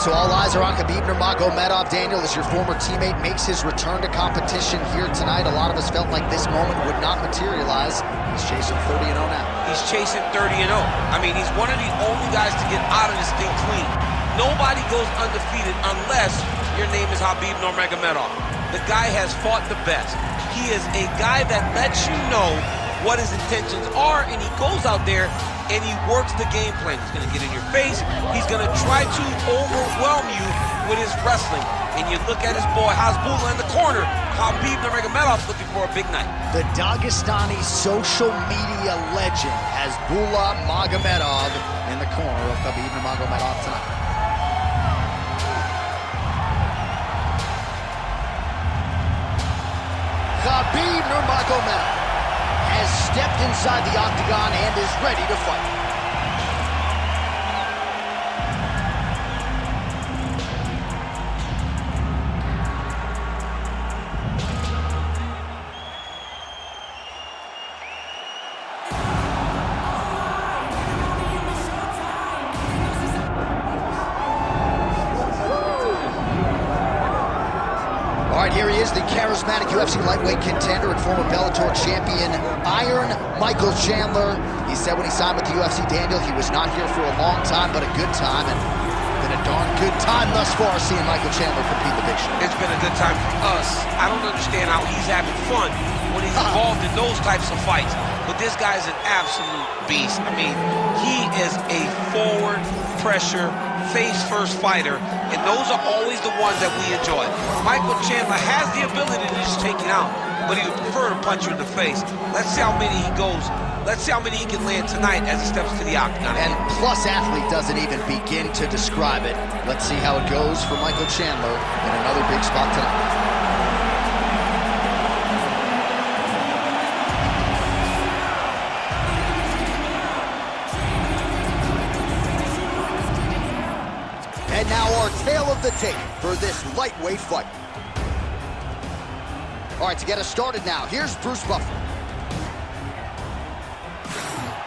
right, so all eyes are on Khabib Nurmagomedov. Daniel, as your former teammate makes his return to competition here tonight, a lot of us felt like this moment would not materialize. He's chasing 30-0 now. He's chasing 30-0. I mean, he's one of the only guys to get out of this thing clean. Nobody goes undefeated unless your name is Khabib Nurmagomedov. The guy has fought the best. He is a guy that lets you know what his intentions are, and he goes out there and he works the game plan. He's going to get in your face. He's going to try to overwhelm you with his wrestling. And you look at his boy Hasbulla in the corner. Khabib Nurmagomedov looking for a big night. The Dagestani social media legend Hasbulla Magomedov in the corner of Khabib Nurmagomedov tonight. Khabib Nurmagomedov has stepped inside the octagon and is ready to fight. All right, here he is, the charismatic UFC lightweight contender and former Bellator champion, Iron Michael Chandler. He said when he signed with the UFC, Daniel, he was not here for a long time, but a good time, and been a darn good time thus far seeing Michael Chandler compete the big show. It's been a good time for us. I don't understand how he's having fun when he's involved in those types of fights, but this guy's an absolute beast. I mean, he is a forward pressure, face-first fighter, and those are always the ones that we enjoy. Michael Chandler has the ability to just take it out, but he would prefer to punch you in the face. Let's see how many he goes. Let's see how many he can land tonight as he steps to the octagon. And Plus Athlete doesn't even begin to describe it. Let's see how it goes for Michael Chandler in another big spot tonight. And now our tale of the tape for this lightweight fight. All right, to get us started now, here's Bruce Buffer.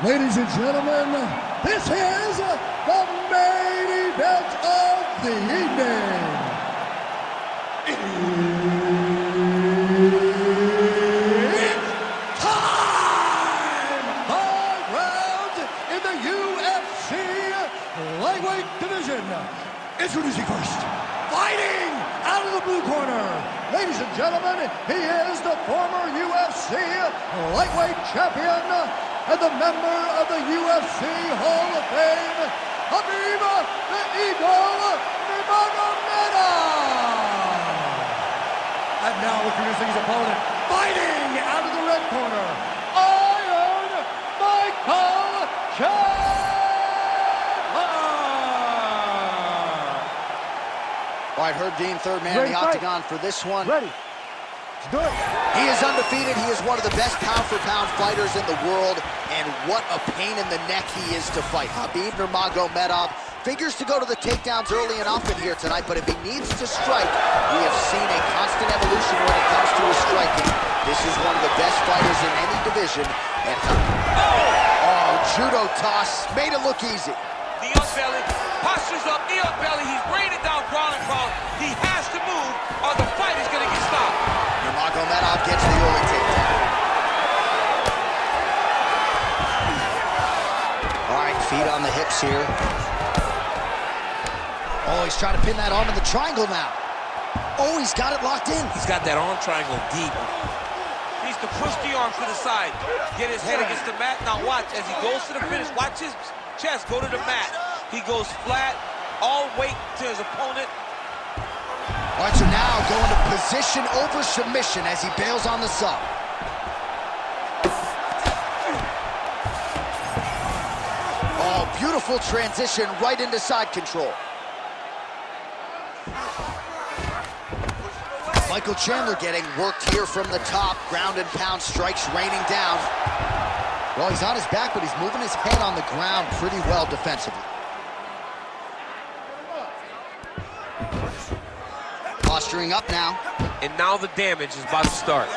Ladies and gentlemen, this is the main event of the evening. It's time! 5 rounds in the UFC lightweight division. Introducing first, fighting out of the blue corner. Ladies and gentlemen, he is the former UFC lightweight champion and the member of the UFC Hall of Fame, Khabib the Eagle Nurmagomedov. And now introducing his opponent, fighting out of the red corner, Iron Michael Chandler. All right, Herb Dean, third man in the octagon for this one. Ready. Let's do it. He is undefeated. He is one of the best pound-for-pound fighters in the world, and what a pain in the neck he is to fight. Khabib Nurmagomedov figures to go to the takedowns early and often here tonight, but if he needs to strike, we have seen a constant evolution when it comes to his striking. This is one of the best fighters in any division. And judo toss made it look easy. Knee on belly, postures up, knee on belly. He's raining down ground and pound. He has to move, or the fight is going to get stopped. Nurmagomedov gets the early takedown. All right, feet on the hips here. Oh, he's trying to pin that arm in the triangle now. Oh, he's got it locked in. He's got that arm triangle deep. He needs to push the arm to the side, get his head against the mat. Now watch, as he goes to the finish, watch his chest go to the mat. He goes flat, all weight to his opponent. All right, so now going to position over submission as he bails on the sub. Oh, beautiful transition right into side control. Michael Chandler getting worked here from the top. Ground and pound strikes raining down. Well, he's on his back, but he's moving his head on the ground pretty well defensively. Posturing up now. And now the damage is about to start.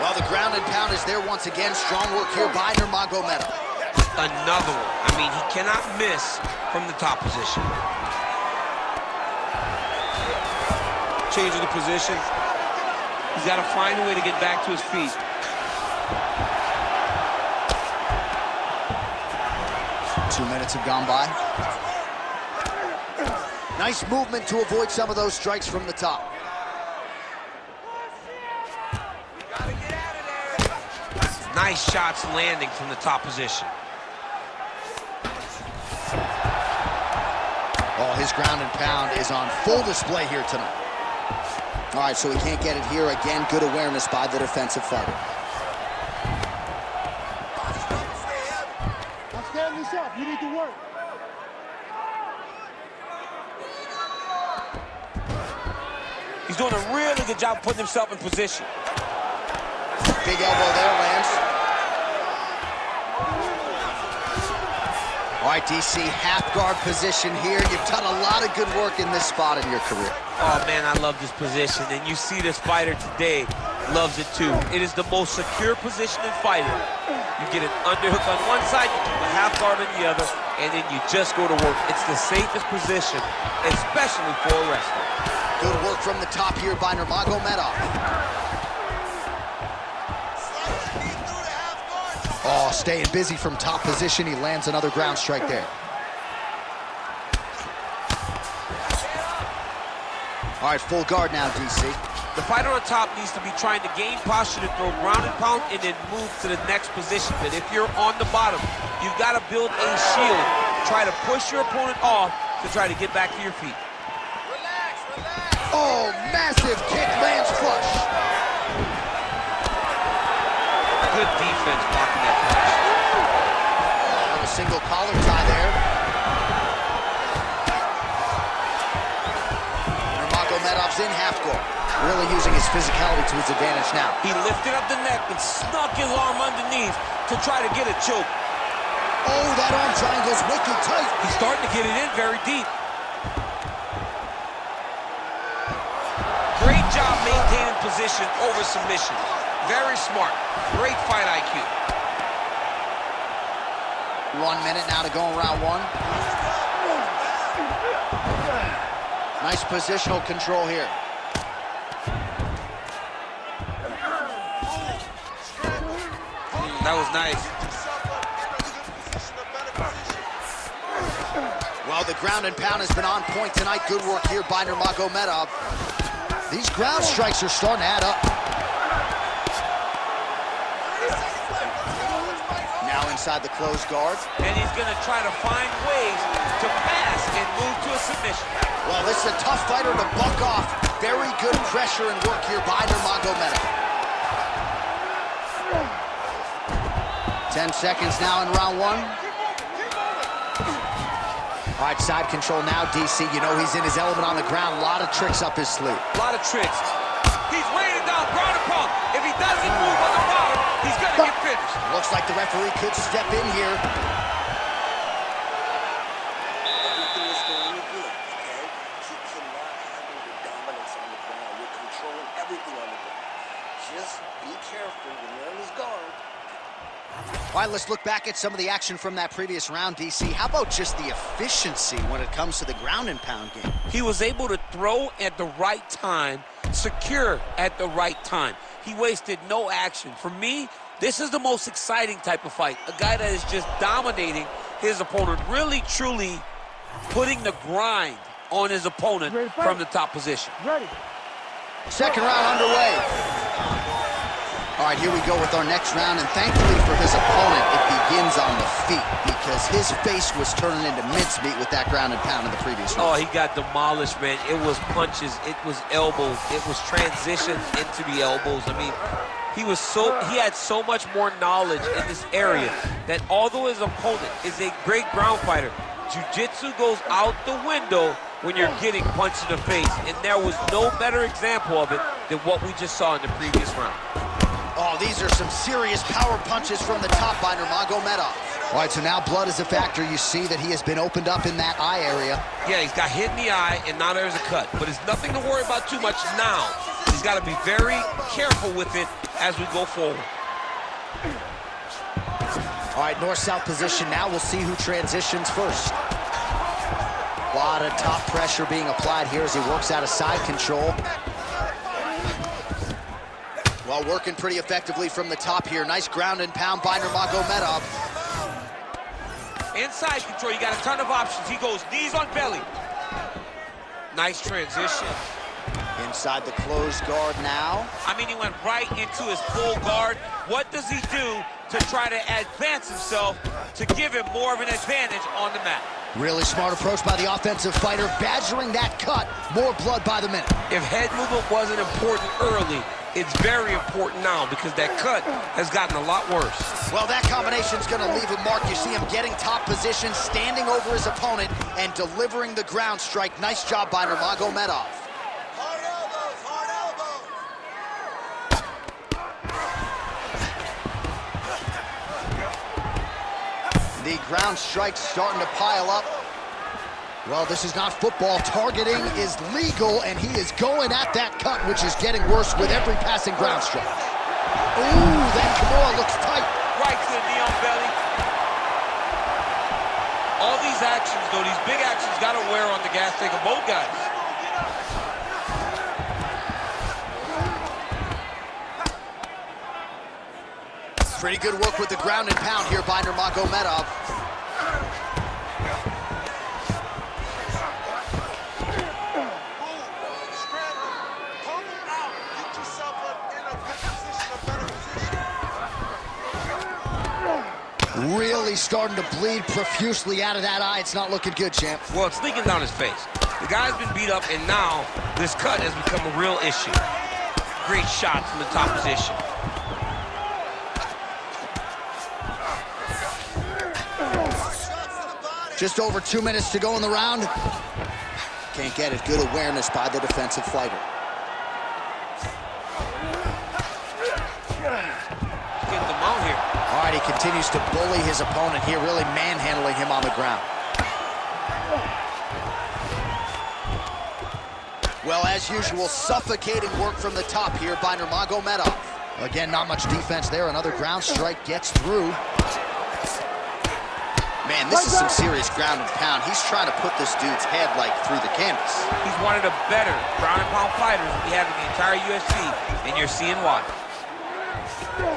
Well, the ground ground and pound is there once again. Strong work here by Nurmagomedov. Another one. I mean, he cannot miss from the top position. Change of the position. He's got to find a way to get back to his feet. Two minutes have gone by. Nice movement to avoid some of those strikes from the top. Nice shots landing from the top position. Oh, his ground and pound is on full display here tonight. All right, so he can't get it here again. Good awareness by the defensive fighter. I'm standing this up. You need to work. He's doing a really good job putting himself in position. Big elbow there, Lance. All right, DC, half guard position here. You've done a lot of good work in this spot in your career. Oh, man, I love this position. And you see this fighter today loves it, too. It is the most secure position in fighting. You get an underhook on one side, you keep a half guard on the other, and then you just go to work. It's the safest position, especially for a wrestler. Good work from the top here by Nurmagomedov. Oh, staying busy from top position. He lands another ground strike there. All right, full guard now, DC. The fighter on top needs to be trying to gain posture to throw ground and pound and then move to the next position. But if you're on the bottom, you've got to build a shield. Try to push your opponent off to try to get back to your feet. Oh, massive kick lands flush. Good defense blocking that punch. A single collar tie there. Nurmagomedov's in half guard. Really using his physicality to his advantage now. He lifted up the neck and snuck his arm underneath to try to get a choke. Oh, that arm triangle's wicked tight. He's starting to get it in very deep. Great job maintaining position over submission. Very smart. Great fight IQ. 1 minute now to go in round one. Nice positional control here. That was nice. Well, the ground and pound has been on point tonight. Good work here by Nurmagomedov. These ground strikes are starting to add up. Now inside the closed guard. And he's going to try to find ways to pass and move to a submission. Well, this is a tough fighter to buck off. Very good pressure and work here by Nurmagomedov. 10 seconds now in round one. All right, side control now, DC. You know he's in his element on the ground. A lot of tricks up his sleeve. A lot of tricks. He's weighing down ground and pound. If he doesn't move on the bottom, he's going to get finished. Looks like the referee could step in here. Everything is going good, okay? You cannot handle the dominance on the ground. You're controlling everything on the ground. Just be careful when you're in his guard. All right, let's look back at some of the action from that previous round, DC. How about just the efficiency when it comes to the ground and pound game? He was able to throw at the right time, secure at the right time. He wasted no action. For me, this is the most exciting type of fight. A guy that is just dominating his opponent, really, truly putting the grind on his opponent from the top position. Ready. Second round underway. All right, here we go with our next round, and thankfully for his opponent, it begins on the feet because his face was turning into mincemeat with that ground and pound in the previous round. Oh, he got demolished, man. It was punches, it was elbows, it was transitions into the elbows. I mean, he had so much more knowledge in this area that although his opponent is a great ground fighter, jiu-jitsu goes out the window when you're getting punched in the face, and there was no better example of it than what we just saw in the previous round. Oh, these are some serious power punches from the top by Nurmagomedov. All right, so now blood is a factor. You see that he has been opened up in that eye area. Yeah, he's got hit in the eye, and now there's a cut. But it's nothing to worry about too much now. He's got to be very careful with it as we go forward. All right, north-south position now. We'll see who transitions first. A lot of top pressure being applied here as he works out of side control. Well, working pretty effectively from the top here. Nice ground and pound by Nurmagomedov. Inside control, you got a ton of options. He goes knees on belly. Nice transition. Inside the closed guard now. I mean, he went right into his full guard. What does he do to try to advance himself to give him more of an advantage on the mat? Really smart approach by the offensive fighter, badgering that cut. More blood by the minute. If head movement wasn't important early, it's very important now because that cut has gotten a lot worse. Well, that combination's gonna leave a mark. You see him getting top position, standing over his opponent, and delivering the ground strike. Nice job by Nurmagomedov. Hard elbows, hard elbows. The ground strike's starting to pile up. Well, this is not football. Targeting is legal, and he is going at that cut, which is getting worse with every passing ground strike. Ooh, that Kimura looks tight. Right to the knee on belly. All these actions, though, these big actions, got to wear on the gas tank of both guys. Pretty good work with the ground and pound here by Nurmagomedov. Really starting to bleed profusely out of that eye. It's not looking good, champ. Well, it's leaking down his face. The guy's been beat up, and now this cut has become a real issue. Great shot from the top position. Just over 2 minutes to go in the round. Can't get it. Good awareness by the defensive fighter. Getting the mount here. All right, he continues to bully his opponent here, really manhandling him on the ground. Well, as usual, suffocating work from the top here by Nurmagomedov. Again, not much defense there. Another ground strike gets through. Man, this is some serious ground and pound. He's trying to put this dude's head, like, through the canvas. He's one of the better ground and pound fighters we have in the entire UFC, and you're seeing why.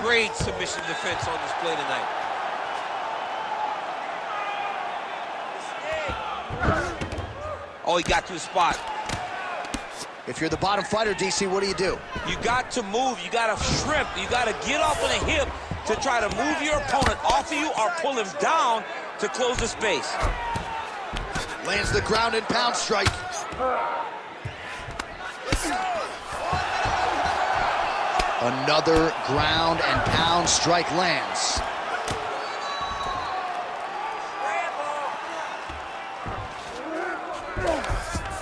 Great submission defense on display tonight. Oh, he got to his spot. If you're the bottom fighter, DC, what do? You got to move. You got to shrimp. You got to get off on a hip to try to move your opponent off of you or pull him down to close the space. Lands the ground and pound strike. Another ground and pound strike lands.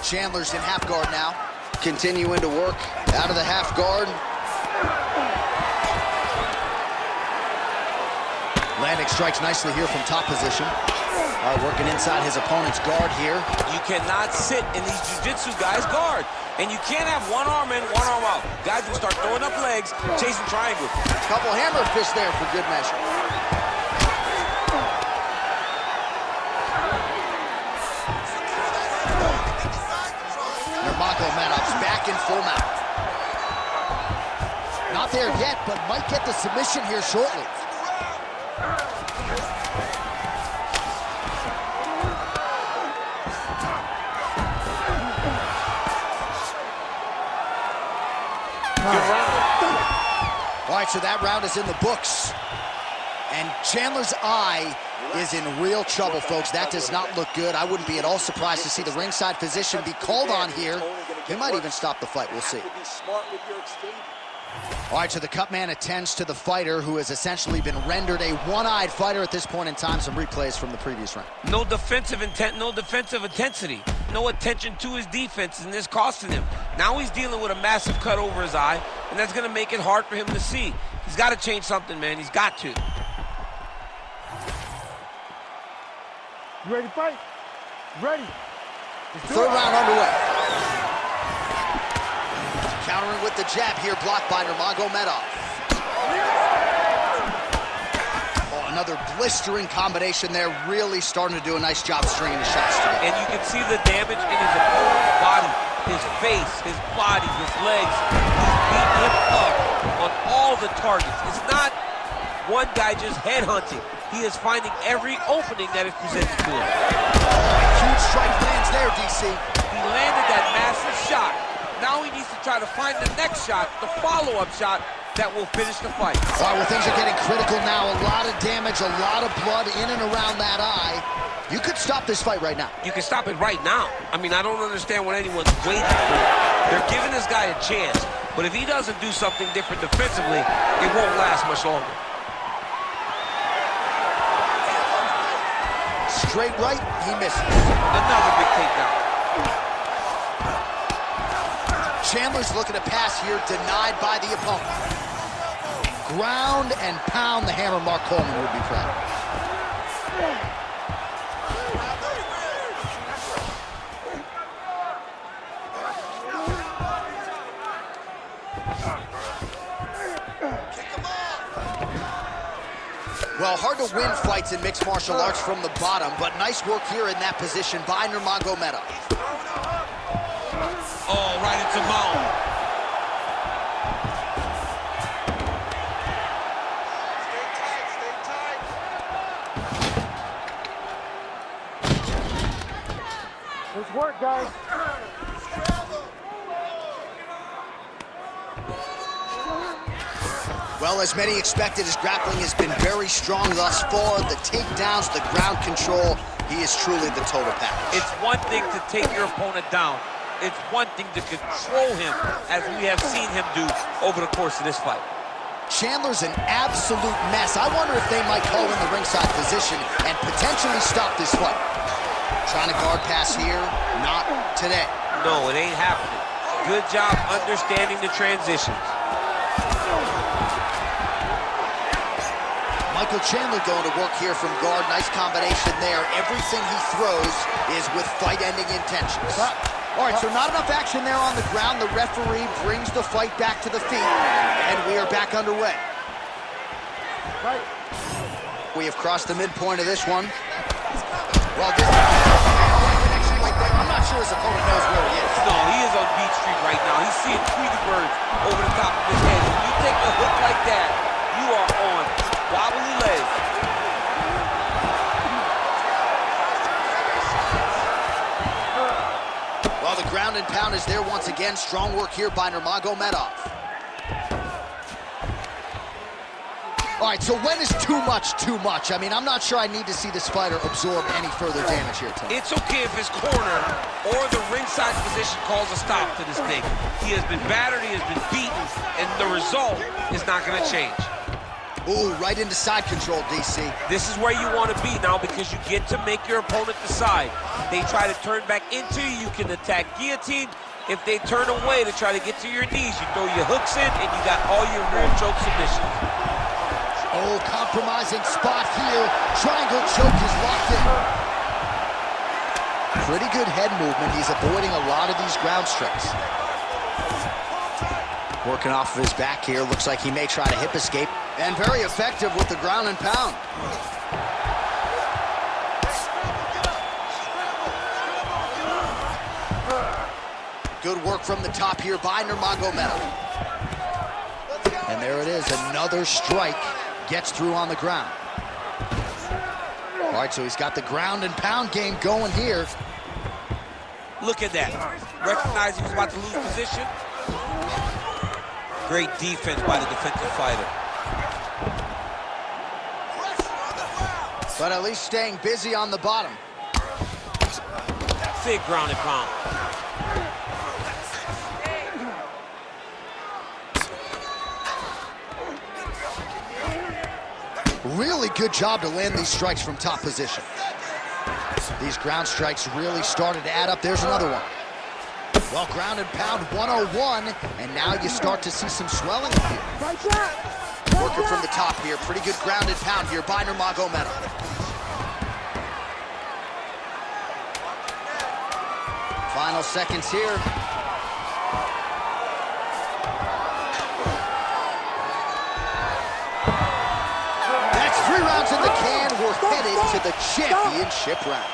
Chandler's in half guard now. Continuing to work out of the half guard. Landing strikes nicely here from top position. All right, working inside his opponent's guard here. You cannot sit in these jiu-jitsu guys' guard. And you can't have one arm in, one arm out. Guys will start throwing up legs, chasing triangles. Couple hammer fists there for good measure. Nurmagomedov's back in full mount. Not there yet, but might get the submission here shortly. All right, so that round is in the books. And Chandler's eye is in real trouble, folks. That does not look good. I wouldn't be at all surprised to see the ringside physician be called on here. He might even stop the fight. We'll see. All right, so the cut man attends to the fighter who has essentially been rendered a one-eyed fighter at this point in time. Some replays from the previous round. No defensive intent, no defensive intensity. No attention to his defense, and this costing him. Now he's dealing with a massive cut over his eye, and that's going to make it hard for him to see. He's got to change something, man. He's got to. You ready to fight? Ready. Third round underway. Countering with the jab here, blocked by Nurmagomedov. Another blistering combination there, really starting to do a nice job stringing the shots together. And you can see the damage in his opponent's body, his face, his body, his legs. He's beating him up on all the targets. It's not one guy just headhunting. He is finding every opening that is presented to him. Huge strike lands there, DC. He landed that massive shot. Now he needs to try to find the next shot, the follow-up shot, that will finish the fight. All right, well, things are getting critical now. A lot of damage, a lot of blood in and around that eye. You could stop this fight right now. You can stop it right now. I mean, I don't understand what anyone's waiting for. They're giving this guy a chance, but if he doesn't do something different defensively, it won't last much longer. Straight right, he misses. Another big takedown. Chandler's looking to pass here, denied by the opponent. Ground and pound, the hammer Mark Coleman would be proud. Well, hard to win fights in mixed martial arts from the bottom, but nice work here in that position by Nurmagomedov. Oh, right into mount. Nice work, guys. Well, as many expected, his grappling has been very strong thus far. The takedowns, the ground control, he is truly the total package. It's one thing to take your opponent down. It's one thing to control him, as we have seen him do over the course of this fight. Chandler's an absolute mess. I wonder if they might call in the ringside position and potentially stop this fight. Trying to guard pass here, not today. No, it ain't happening. Good job understanding the transitions. Michael Chandler going to work here from guard. Nice combination there. Everything he throws is with fight-ending intentions. All right, so not enough action there on the ground. The referee brings the fight back to the feet, and we are back underway. Right. We have crossed the midpoint of this one. Well, this I'm not sure his opponent knows where he is. No, he is on Beach Street right now. He's seeing Tweety birds over the top of his head. When you take a hook like that, you are on wobbly legs. Well, the ground and pound is there once again. Strong work here by Nurmagomedov. All right, so when is too much too much? I mean, I'm not sure I need to see this fighter absorb any further damage here tonight. It's okay if his corner or the ringside position calls a stop to this thing. He has been battered, he has been beaten, and the result is not going to change. Ooh, right into side control, DC. This is where you want to be now, because you get to make your opponent decide. They try to turn back into you, you can attack guillotine. If they turn away to try to get to your knees, you throw your hooks in, and you got all your rear choke submissions. Oh, compromising spot here. Triangle choke is locked in. Pretty good head movement. He's avoiding a lot of these ground strikes. Working off of his back here. Looks like he may try to hip escape. And very effective with the ground and pound. Good work from the top here by Nurmagomedov. And there it is, another strike. Gets through on the ground. All right, so he's got the ground and pound game going here. Look at that. Recognize he was about to lose position. Great defense by the defensive fighter. But at least staying busy on the bottom. Big ground and pound. Really good job to land these strikes from top position. These ground strikes really started to add up. There's another one. Well, ground and pound 101, and now you start to see some swelling here. Working from the top here. Pretty good ground and pound here by Nurmagomedov. Final seconds here. That's 3 rounds in the we're headed to the championship rounds.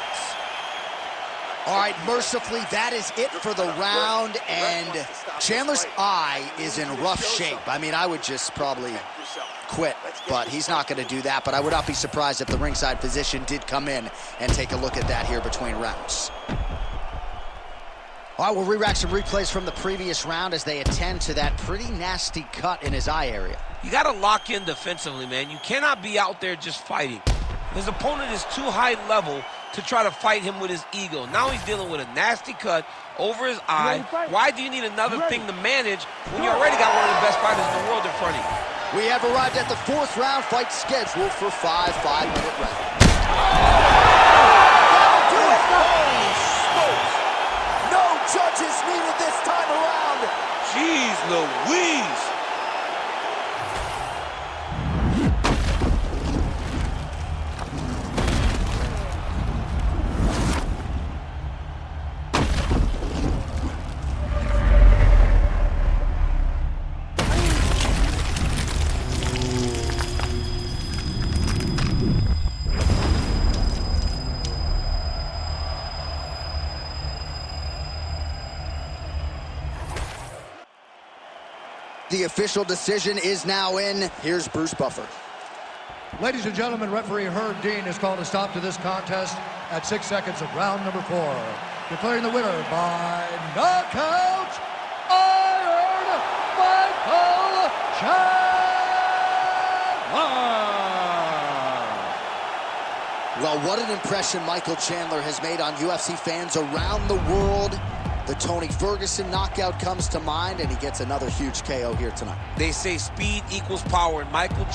All right, mercifully, that is it for the round, and Chandler's eye is in rough shape. I mean, I would just probably quit, but he's not going to do that. But I would not be surprised if the ringside physician did come in and take a look at that here between rounds. All right, we'll re-rack some replays from the previous round as they attend to that pretty nasty cut in his eye area. You got to lock in defensively, man. You cannot be out there just fighting. His opponent is too high level to try to fight him with his ego. Now he's dealing with a nasty cut over his eye. Why do you need another thing to manage when you already got one of the best fighters in the world in front of you? We have arrived at the 4th round, fight scheduled for 5 5-minute rounds. That'll do it! Holy smokes! No judges needed this time around! Jeez Louise! The official decision is now in. Here's Bruce Buffer. Ladies and gentlemen, referee Herb Dean has called a stop to this contest at 6 seconds of round number 4. Declaring the winner by knockout, Iron Michael Chandler. Well, what an impression Michael Chandler has made on UFC fans around the world. The Tony Ferguson knockout comes to mind, and he gets another huge KO here tonight. They say speed equals power, and Michael Chandler